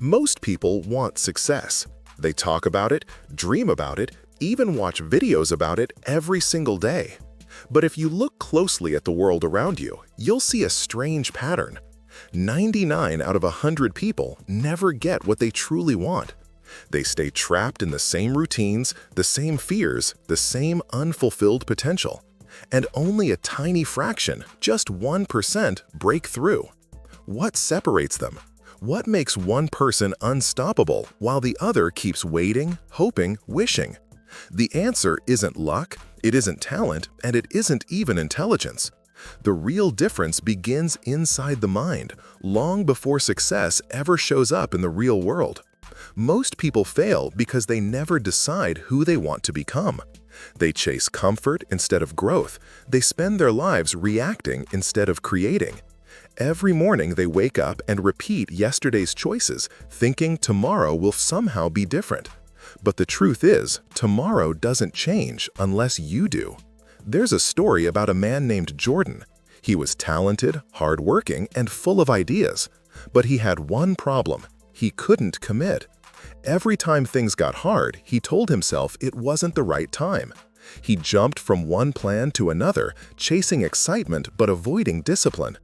Most people want success. They talk about it, dream about it, even watch videos about it every single day. But if you look closely at the world around you, you'll see a strange pattern. 99 out of 100 people never get what they truly want. They stay trapped in the same routines, the same fears, the same unfulfilled potential. And only a tiny fraction, just 1%, break through. What separates them? What makes one person unstoppable while the other keeps waiting, hoping, wishing? The answer isn't luck, it isn't talent, and it isn't even intelligence. The real difference begins inside the mind, long before success ever shows up in the real world. Most people fail because they never decide who they want to become. They chase comfort instead of growth. They spend their lives reacting instead of creating. Every morning they wake up and repeat yesterday's choices, thinking tomorrow will somehow be different. But the truth is, tomorrow doesn't change unless you do. There's a story about a man named Jordan. He was talented, hardworking, and full of ideas. But he had one problem: he couldn't commit. Every time things got hard, he told himself it wasn't the right time. He jumped from one plan to another, chasing excitement but avoiding discipline.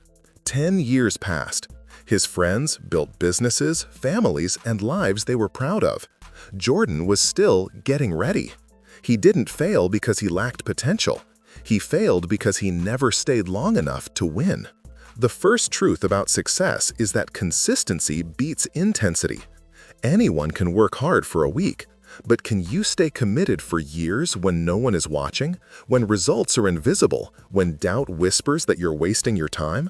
10 years passed. His friends built businesses, families, and lives they were proud of. Jordan was still getting ready. He didn't fail because he lacked potential. He failed because he never stayed long enough to win. The first truth about success is that consistency beats intensity. Anyone can work hard for a week, but can you stay committed for years when no one is watching, when results are invisible, when doubt whispers that you're wasting your time?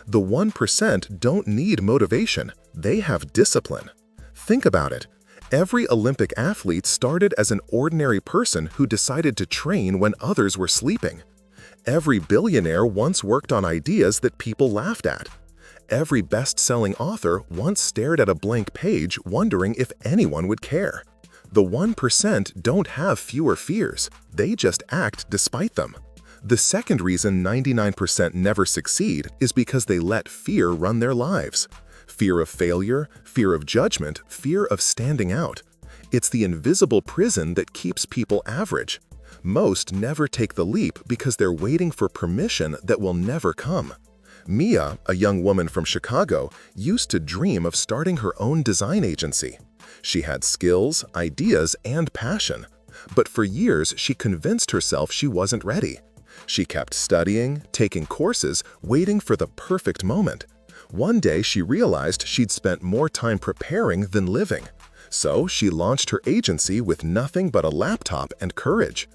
The 1% don't need motivation, they have discipline. Think about it. Every Olympic athlete started as an ordinary person who decided to train when others were sleeping. Every billionaire once worked on ideas that people laughed at. Every best-selling author once stared at a blank page wondering if anyone would care. The 1% don't have fewer fears, they just act despite them. The second reason 99% never succeed is because they let fear run their lives. Fear of failure, fear of judgment, fear of standing out. It's the invisible prison that keeps people average. Most never take the leap because they're waiting for permission that will never come. Mia, a young woman from Chicago, used to dream of starting her own design agency. She had skills, ideas, and passion. But for years, she convinced herself she wasn't ready. She kept studying, taking courses, waiting for the perfect moment. One day, she realized she'd spent more time preparing than living. So she launched her agency with nothing but a laptop and courage.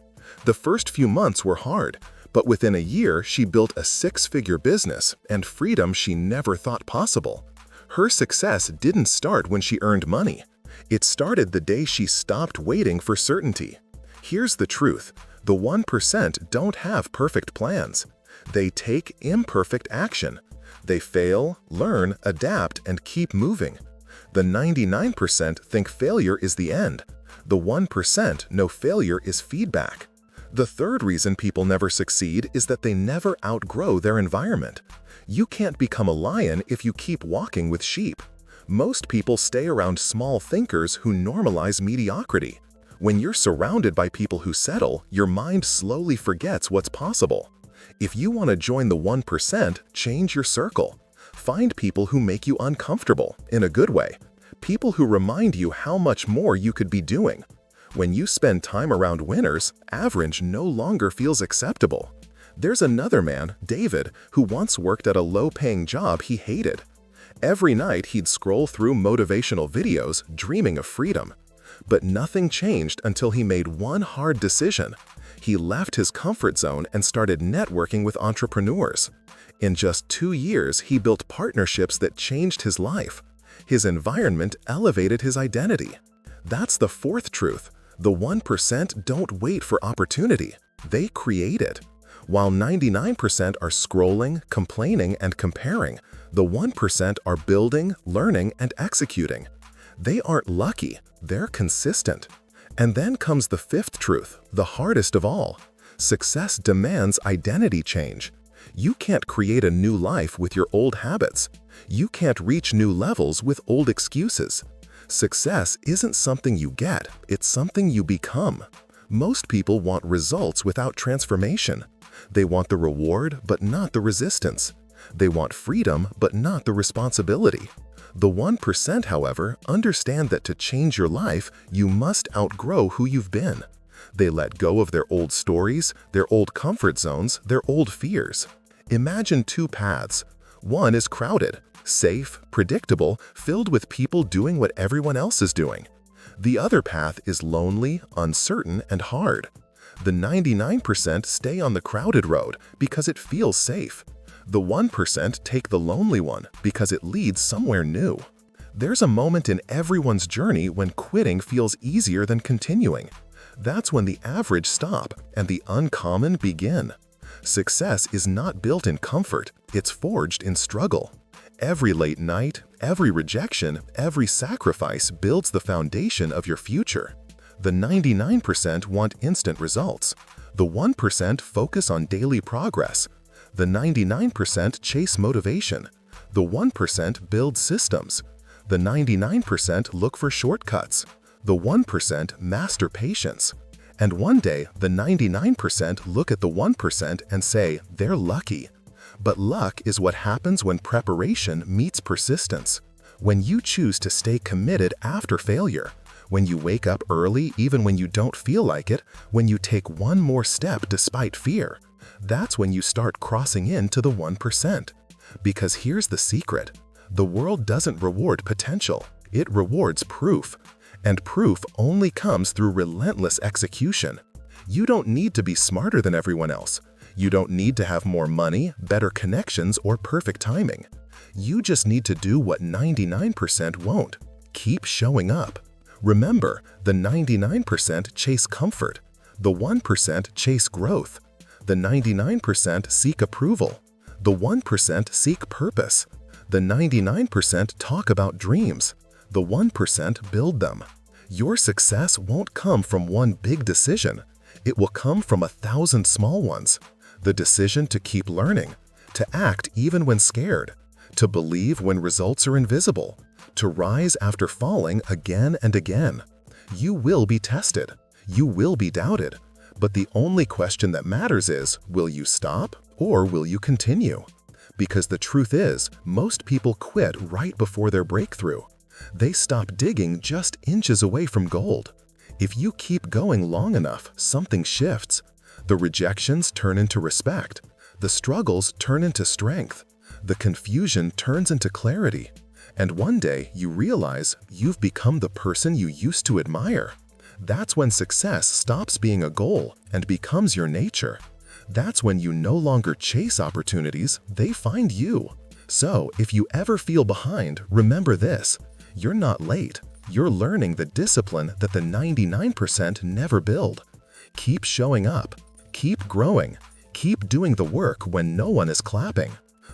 The first few months were hard, but within a year, she built a 6-figure business and freedom she never thought possible. Her success didn't start when she earned money. It started the day she stopped waiting for certainty. Here's the truth: the 1% don't have perfect plans. They take imperfect action. They fail, learn, adapt, and keep moving. The 99% think failure is the end. The 1% know failure is feedback. The third reason people never succeed is that they never outgrow their environment. You can't become a lion if you keep walking with sheep. Most people stay around small thinkers who normalize mediocrity. When you're surrounded by people who settle, your mind slowly forgets what's possible. If you want to join the 1%, change your circle. Find people who make you uncomfortable, in a good way. People who remind you how much more you could be doing. When you spend time around winners, average no longer feels acceptable. There's another man, David, who once worked at a low-paying job he hated. Every night he'd scroll through motivational videos, dreaming of freedom. But nothing changed until he made one hard decision. He left his comfort zone and started networking with entrepreneurs. In just 2 years, he built partnerships that changed his life. His environment elevated his identity. That's the fourth truth. The 1% don't wait for opportunity. They create it. While 99% are scrolling, complaining, and comparing, the 1% are building, learning, and executing. They aren't lucky, they're consistent. And then comes the fifth truth, the hardest of all. Success demands identity change. You can't create a new life with your old habits. You can't reach new levels with old excuses. Success isn't something you get, it's something you become. Most people want results without transformation. They want the reward, but not the resistance. They want freedom, but not the responsibility. The 1%, however, understand that to change your life, you must outgrow who you've been. They let go of their old stories, their old comfort zones, their old fears. Imagine two paths. One is crowded, safe, predictable, filled with people doing what everyone else is doing. The other path is lonely, uncertain, and hard. The 99% stay on the crowded road because it feels safe. The 1% take the lonely one because it leads somewhere new. There's a moment in everyone's journey when quitting feels easier than continuing. That's when the average stop and the uncommon begin. Success is not built in comfort, it's forged in struggle. Every late night, every rejection, every sacrifice builds the foundation of your future. The 99% want instant results. The 1% focus on daily progress. The 99% chase motivation. The 1% build systems. The 99% look for shortcuts. The 1% master patience. And one day, the 99% look at the 1% and say, they're lucky. But luck is what happens when preparation meets persistence. When you choose to stay committed after failure. When you wake up early even when you don't feel like it. When you take one more step despite fear. That's when you start crossing into the 1%. Because here's the secret. The world doesn't reward potential. It rewards proof. And proof only comes through relentless execution. You don't need to be smarter than everyone else. You don't need to have more money, better connections, or perfect timing. You just need to do what 99% won't. Keep showing up. Remember, the 99% chase comfort. The 1% chase growth. The 99% seek approval. The 1% seek purpose. The 99% talk about dreams. The 1% build them. Your success won't come from one big decision. It will come from 1,000 small ones. The decision to keep learning, to act even when scared, to believe when results are invisible, to rise after falling again and again. You will be tested. You will be doubted. But the only question that matters is, will you stop or will you continue? Because the truth is, most people quit right before their breakthrough. They stop digging just inches away from gold. If you keep going long enough, something shifts. The rejections turn into respect. The struggles turn into strength. The confusion turns into clarity. And one day you realize you've become the person you used to admire. That's when success stops being a goal and becomes your nature. That's when you no longer chase opportunities, they find you. So if you ever feel behind, remember this. You're not late. You're learning the discipline that the 99% never build. Keep showing up. Keep growing. Keep doing the work when no one is clapping.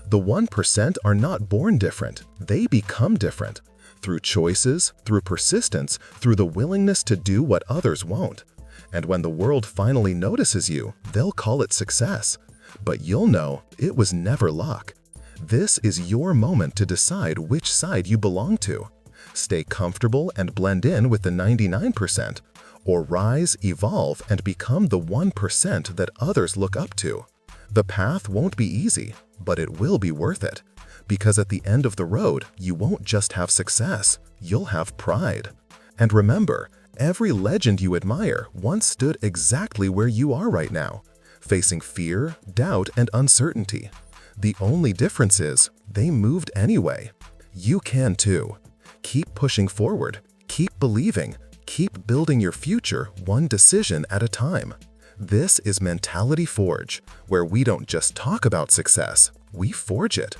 The 1% are not born different. They become different. Through choices, through persistence, through the willingness to do what others won't. And when the world finally notices you, they'll call it success. But you'll know it was never luck. This is your moment to decide which side you belong to. Stay comfortable and blend in with the 99%, or rise, evolve, and become the 1% that others look up to. The path won't be easy, but it will be worth it. Because at the end of the road, you won't just have success, you'll have pride. And remember, every legend you admire once stood exactly where you are right now, facing fear, doubt, and uncertainty. The only difference is, they moved anyway. You can too. Keep pushing forward, keep believing, keep building your future one decision at a time. This is Mentality Forge, where we don't just talk about success, we forge it.